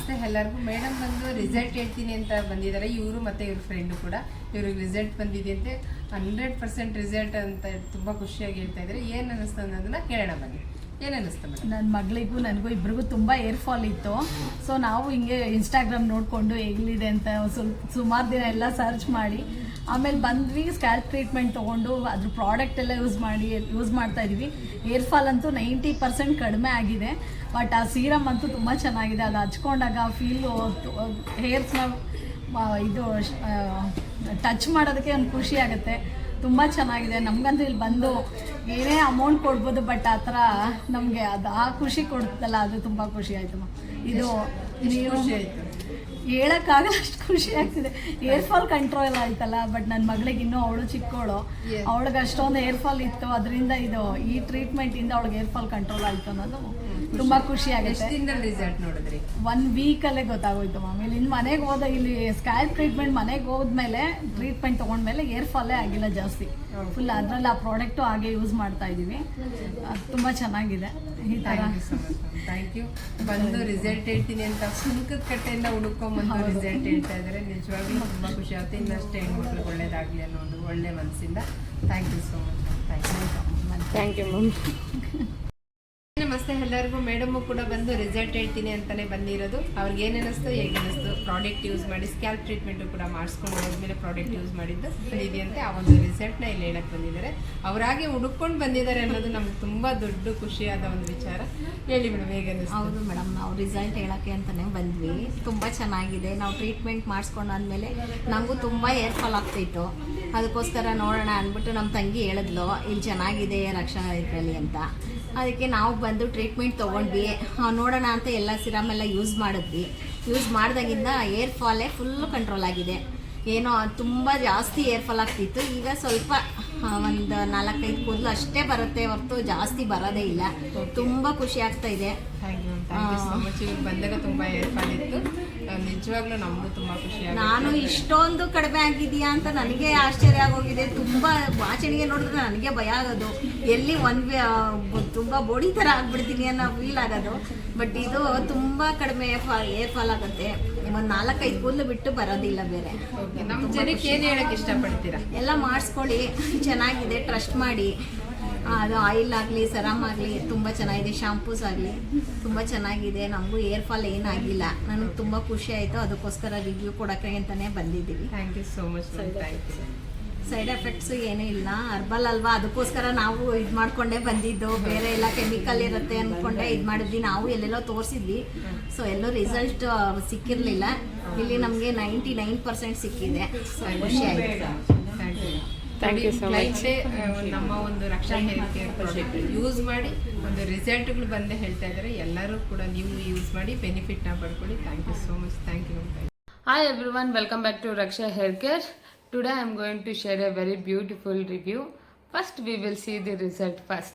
ನಮಸ್ತೆ ಎಲ್ಲರಿಗೂ. ಮೇಡಮ್ ಬಂದು ರಿಸಲ್ಟ್ ಹೇಳ್ತೀನಿ ಅಂತ ಬಂದಿದ್ದಾರೆ. ಇವರು ಮತ್ತು ಇವ್ರ ಫ್ರೆಂಡು ಕೂಡ ಇವ್ರಿಗೆ ರಿಸಲ್ಟ್ ಬಂದಿದೆ ಅಂತೆ. 100% ರಿಸಲ್ಟ್ ಅಂತ ತುಂಬ ಖುಷಿಯಾಗಿ ಹೇಳ್ತಾ ಇದ್ದಾರೆ. ಏನು ಅನ್ನಿಸ್ತು ಅನ್ನೋದನ್ನ ಕೇಳೋಣ ಬನ್ನಿ. ಏನು ಅನ್ನಿಸ್ತು ಮೇಡಮ್? ನನ್ನ ಮಗಳಿಗೂ ನನಗೂ ಇಬ್ರಿಗೂ ತುಂಬ ಏರ್ ಫಾಲ್ ಇತ್ತು. ಸೊ ನಾವು ಹಿಂಗೆ ಇನ್ಸ್ಟಾಗ್ರಾಮ್ ನೋಡಿಕೊಂಡು ಹೇಗಿದೆ ಅಂತ ಸುಮಾರು ದಿನ ಎಲ್ಲ ಸರ್ಚ್ ಮಾಡಿ ಆಮೇಲೆ ಬಂದ್ವಿ. ಸ್ಕ್ಯಾಲ್ಪ್ ಟ್ರೀಟ್ಮೆಂಟ್ ತೊಗೊಂಡು ಅದ್ರ ಪ್ರಾಡಕ್ಟ್ ಎಲ್ಲ ಯೂಸ್ ಮಾಡ್ತಾ ಇದ್ವಿ. ಏರ್ ಫಾಲ್ ಅಂತೂ 90% ಕಡಿಮೆ ಆಗಿದೆ. ಬಟ್ ಆ ಸೀರಮ್ ಅಂತೂ ತುಂಬ ಚೆನ್ನಾಗಿದೆ. ಅದು ಹಚ್ಕೊಂಡಾಗ ಫೀಲು ಹೇರ್ಸ್ನ ಇದು ಟಚ್ ಮಾಡೋದಕ್ಕೆ ಒಂದು ಖುಷಿ ಆಗುತ್ತೆ. ತುಂಬ ಚೆನ್ನಾಗಿದೆ. ನಮಗಂತೂ ಇಲ್ಲಿ ಬಂದು ಏನೇ ಅಮೌಂಟ್ ಕೊಡ್ಬೋದು, ಬಟ್ ಆ ಥರ ನಮಗೆ ಅದು ಆ ಖುಷಿ ಕೊಡುತ್ತಲ್ಲ, ಅದು ತುಂಬ ಖುಷಿ ಆಯಿತು. ಇದು ನೀವು ಹೇಳೋಕ್ಕಾಗಲ್ಲ, ಅಷ್ಟು ಖುಷಿ ಆಗ್ತಿದೆ. ಏರ್ ಫಾಲ್ ಕಂಟ್ರೋಲ್ ಆಯ್ತಲ್ಲ. ಬಟ್ ನನ್ನ ಮಗಳಿಗೆ ಇನ್ನೂ ಅವಳು ಚಿಕ್ಕವಳು, ಅವಳಿಗೆ ಅಷ್ಟೊಂದು ಏರ್ ಫಾಲ್ ಇತ್ತು. ಅದರಿಂದ ಈ ಟ್ರೀಟ್ಮೆಂಟಿಂದ ಅವಳಿಗೆ ಏರ್ ಫಾಲ್ ಕಂಟ್ರೋಲ್ ಆಯಿತು ಅನ್ನೋದು ತುಂಬ ಖುಷಿ ಆಗುತ್ತೆ. ರಿಸಲ್ಟ್ ನೋಡಿದ್ರಿ 1 ವೀಕಲ್ಲೇ ಗೊತ್ತಾಗೋಯ್ತು. ಆಮೇಲೆ ಇನ್ನು ಮನೆಗೆ ಹೋದ ಇಲ್ಲಿ ಸ್ಕ್ಯಾಲ್ಪ್ ಟ್ರೀಟ್ಮೆಂಟ್ ಮನೆಗೆ ಹೋದ್ಮೇಲೆ ಟ್ರೀಟ್ಮೆಂಟ್ ತೊಗೊಂಡ್ಮೇಲೆ ಏರ್ ಫಾಲೇ ಆಗಿಲ್ಲ ಜಾಸ್ತಿ. ಫುಲ್ ಅದರಲ್ಲಿ ಆ ಪ್ರಾಡಕ್ಟು ಹಾಗೆ ಯೂಸ್ ಮಾಡ್ತಾ ಇದ್ದೀವಿ. ತುಂಬ ಚೆನ್ನಾಗಿದೆ. ಈ ಥರ ಥ್ಯಾಂಕ್ ಯು. ಬಂದು ರಿಸಲ್ಟ್ ಹೇಳ್ತೀನಿ ಅಂತ ಸುಂಕದ ಕಟ್ಟೆಯಿಂದ ಹುಡುಕೊಂಬಂದು ರಿಸಲ್ಟ್ ಹೇಳ್ತಾ ಇದ್ದಾರೆ. ನಿಜವಾಗ್ಲೂ ತುಂಬ ಖುಷಿ ಆಗುತ್ತೆ. ಇನ್ನಷ್ಟೇ ಹೆಣ್ಮಕ್ಳಿಗೆ ಒಳ್ಳೇದಾಗಲಿ ಅನ್ನೋ ಒಂದು ಒಳ್ಳೆ ಮನಸ್ಸಿಂದ thank you so much. Thank you ma'am. ನಮಸ್ತೆ ಎಲ್ಲರಿಗೂ. ಮೇಡಮು ಕೂಡ ಬಂದು ರಿಸಲ್ಟ್ ಹೇಳ್ತೀನಿ ಅಂತಲೇ ಬಂದಿರೋದು. ಅವ್ರಿಗೆ ಏನು ಅನ್ನಿಸ್ತು, ಹೇಗೆ ಅನ್ನಿಸ್ತು, ಪ್ರಾಡಕ್ಟ್ ಯೂಸ್ ಮಾಡಿ ಸ್ಕ್ಯಾಲ್ಪ್ ಟ್ರೀಟ್ಮೆಂಟು ಕೂಡ ಮಾಡಿಸ್ಕೊಂಡು ಹೋದ್ಮೇಲೆ ಪ್ರಾಡಕ್ಟ್ ಯೂಸ್ ಮಾಡಿದ್ದು ಬಂದಿದೆಯಂತೆ. ಆ ಒಂದು ರಿಸಲ್ಟ್ನ ಇಲ್ಲಿ ಹೇಳಕ್ಕೆ ಬಂದಿದ್ದಾರೆ. ಅವರಾಗೆ ಹುಡುಕೊಂಡು ಬಂದಿದ್ದಾರೆ ಅನ್ನೋದು ನಮ್ಗೆ ತುಂಬ ದೊಡ್ಡ ಖುಷಿಯಾದ ಒಂದು ವಿಚಾರ. ಹೇಳಿ ಮೇಡಮ್, ಹೇಗೆ ಅನ್ನಿಸ್ತು? ಹೌದು ಮೇಡಮ್, ನಾವು ರಿಸಲ್ಟ್ ಹೇಳೋಕ್ಕೆ ಅಂತಲೇ ಬಂದ್ವಿ. ತುಂಬ ಚೆನ್ನಾಗಿದೆ. ನಾವು ಟ್ರೀಟ್ಮೆಂಟ್ ಮಾಡಿಸ್ಕೊಂಡಾದ್ಮೇಲೆ ನಮಗೂ ತುಂಬ ಏರ್ ಫಾಲ್ ಆಗ್ತಿತ್ತು. ಅದಕ್ಕೋಸ್ಕರ ನೋಡೋಣ ಅಂದ್ಬಿಟ್ಟು ನಮ್ಮ ತಂಗಿ ಹೇಳಿದ್ಲು, ಇಲ್ಲಿ ಚೆನ್ನಾಗಿದೆ ರಕ್ಷಣಾ ಇದರಲ್ಲಿ ಅಂತ. ಅದಕ್ಕೆ ನಾವು ಬಂದು ಟ್ರೀಟ್ಮೆಂಟ್ ತೊಗೊಂಡ್ವಿ. ನೋಡೋಣ ಅಂತ ಎಲ್ಲ ಸಿರಮ್ ಎಲ್ಲ ಯೂಸ್ ಮಾಡಿದ್ವಿ. ಯೂಸ್ ಮಾಡಿದಾಗಿಂದ ಏರ್ ಫಾಲೇ ಫುಲ್ಲು ಕಂಟ್ರೋಲ್ ಆಗಿದೆ. ಏನೋ ತುಂಬ ಜಾಸ್ತಿ ಏರ್ ಫಾಲ್ ಆಗ್ತಿತ್ತು. ಈಗ ಸ್ವಲ್ಪ ಒಂದು 4-5 ಕೂದಲು ಅಷ್ಟೇ ಬರುತ್ತೆ ಹೊರತು ಜಾಸ್ತಿ ಬರೋದೇ ಇಲ್ಲ. ತುಂಬ ಖುಷಿ ಆಗ್ತಾ ಇದೆ. ಬಂದಾಗ ತುಂಬ ಏರ್ ಫಾಲ್ ಇತ್ತು. ನಿಜವಾಗ್ಲೂ ನಮಗೂ ತುಂಬ ಖುಷಿ. ನಾನು ಇಷ್ಟೊಂದು ಕಡಿಮೆ ಆಗಿದೆಯಾ ಅಂತ ನನಗೆ ಆಶ್ಚರ್ಯ ಆಗೋಗಿದೆ. ತುಂಬ ವಾಚಣಿಗೆ ನೋಡಿದ್ರೆ ನನಗೆ ಭಯ ಆಗೋದು, ಎಲ್ಲಿ ತುಂಬ ಬೋಡಿ ಥರ ಆಗ್ಬಿಡ್ತೀನಿ ಅನ್ನೋ ಫೀಲ್ ಆಗೋದು. ಬಟ್ ಇದು ತುಂಬ ಕಡಿಮೆ ಏರ್ ಫಾಲ್ ಆಗುತ್ತೆ. ಒಂದು 4-5 ಕೂದಲು ಬಿಟ್ಟು ಬರೋದಿಲ್ಲ ಬೇರೆ. ನಮ್ಮ ಜನಕ್ಕೆ ಏನು ಹೇಳಕ್ಕೆ ಇಷ್ಟಪಡ್ತೀರಾ? ಎಲ್ಲ ಮಾಡಿಸ್ಕೊಳ್ಳಿ, ಚೆನ್ನಾಗಿದೆ, ಟ್ರಸ್ಟ್ ಮಾಡಿ. ಅದು ಆಯಿಲ್ ಆಗಲಿ ಸರಮ್ ಆಗಲಿ ತುಂಬ ಚೆನ್ನಾಗಿದೆ. ಶಾಂಪೂಸ್ ಆಗಲಿ ತುಂಬ ಚೆನ್ನಾಗಿದೆ. ನಮಗೂ ಏರ್ ಫಾಲ್ ಏನಾಗಿಲ್ಲ. ನನಗೆ ತುಂಬ ಖುಷಿ ಆಯಿತು. ಅದಕ್ಕೋಸ್ಕರ ರಿವ್ಯೂ ಕೊಡೋಕ್ಕೆ ಅಂತಲೇ ಬಂದಿದ್ದೀವಿ. Thank you so much. Side effects ಏನೂ ಇಲ್ಲ. ಹರ್ಬಲ್ ಅಲ್ವಾ, ಅದಕ್ಕೋಸ್ಕರ ನಾವು ಇದು ಮಾಡಿಕೊಂಡೇ ಬಂದಿದ್ದು. ಬೇರೆ ಎಲ್ಲ ಕೆಮಿಕಲ್ ಇರುತ್ತೆ ಅಂದ್ಕೊಂಡೆ ಇದು ಮಾಡಿದ್ವಿ. ನಾವು ಎಲ್ಲೆಲ್ಲೋ ತೋರಿಸಿದ್ವಿ. ಸೊ ಎಲ್ಲೂ ರಿಸಲ್ಟ್ ಸಿಕ್ಕಿರಲಿಲ್ಲ. ಇಲ್ಲಿ ನಮಗೆ 99% ಸಿಕ್ಕಿದೆ. ಖುಷಿ ಆಯಿತು. Thank you so much. ನಮ್ಮ ಒಂದು Raksha hair care product use ಮಾಡಿ ಒಂದು ರಿಸಲ್ಟ್ಗಳು ಬಂದೇ ಹೇಳ್ತಾ ಇದ್ದಾರೆ. ಎಲ್ಲರೂ ಕೂಡ ನೀವು ಯೂಸ್ ಮಾಡಿ ಬೆನಿಫಿಟ್ನ ಪಡ್ಕೊಳ್ಳಿ. Thank you so much. Thank you. Hi everyone, welcome back to Raksha Hair Care. Today I am going to share a very beautiful review. First we will see the result first.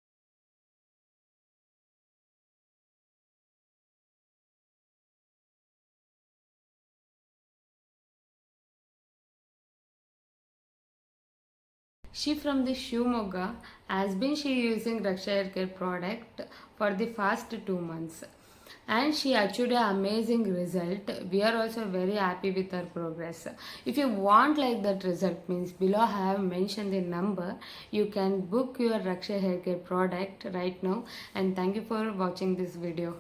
She from the Shivamogga has been using Raksha Hair Care product for the past 2 months. And she achieved an amazing result. We are also very happy with her progress. If you want like that result, means below I have mentioned the number. You can book your Raksha Hair Care product right now. And thank you for watching this video.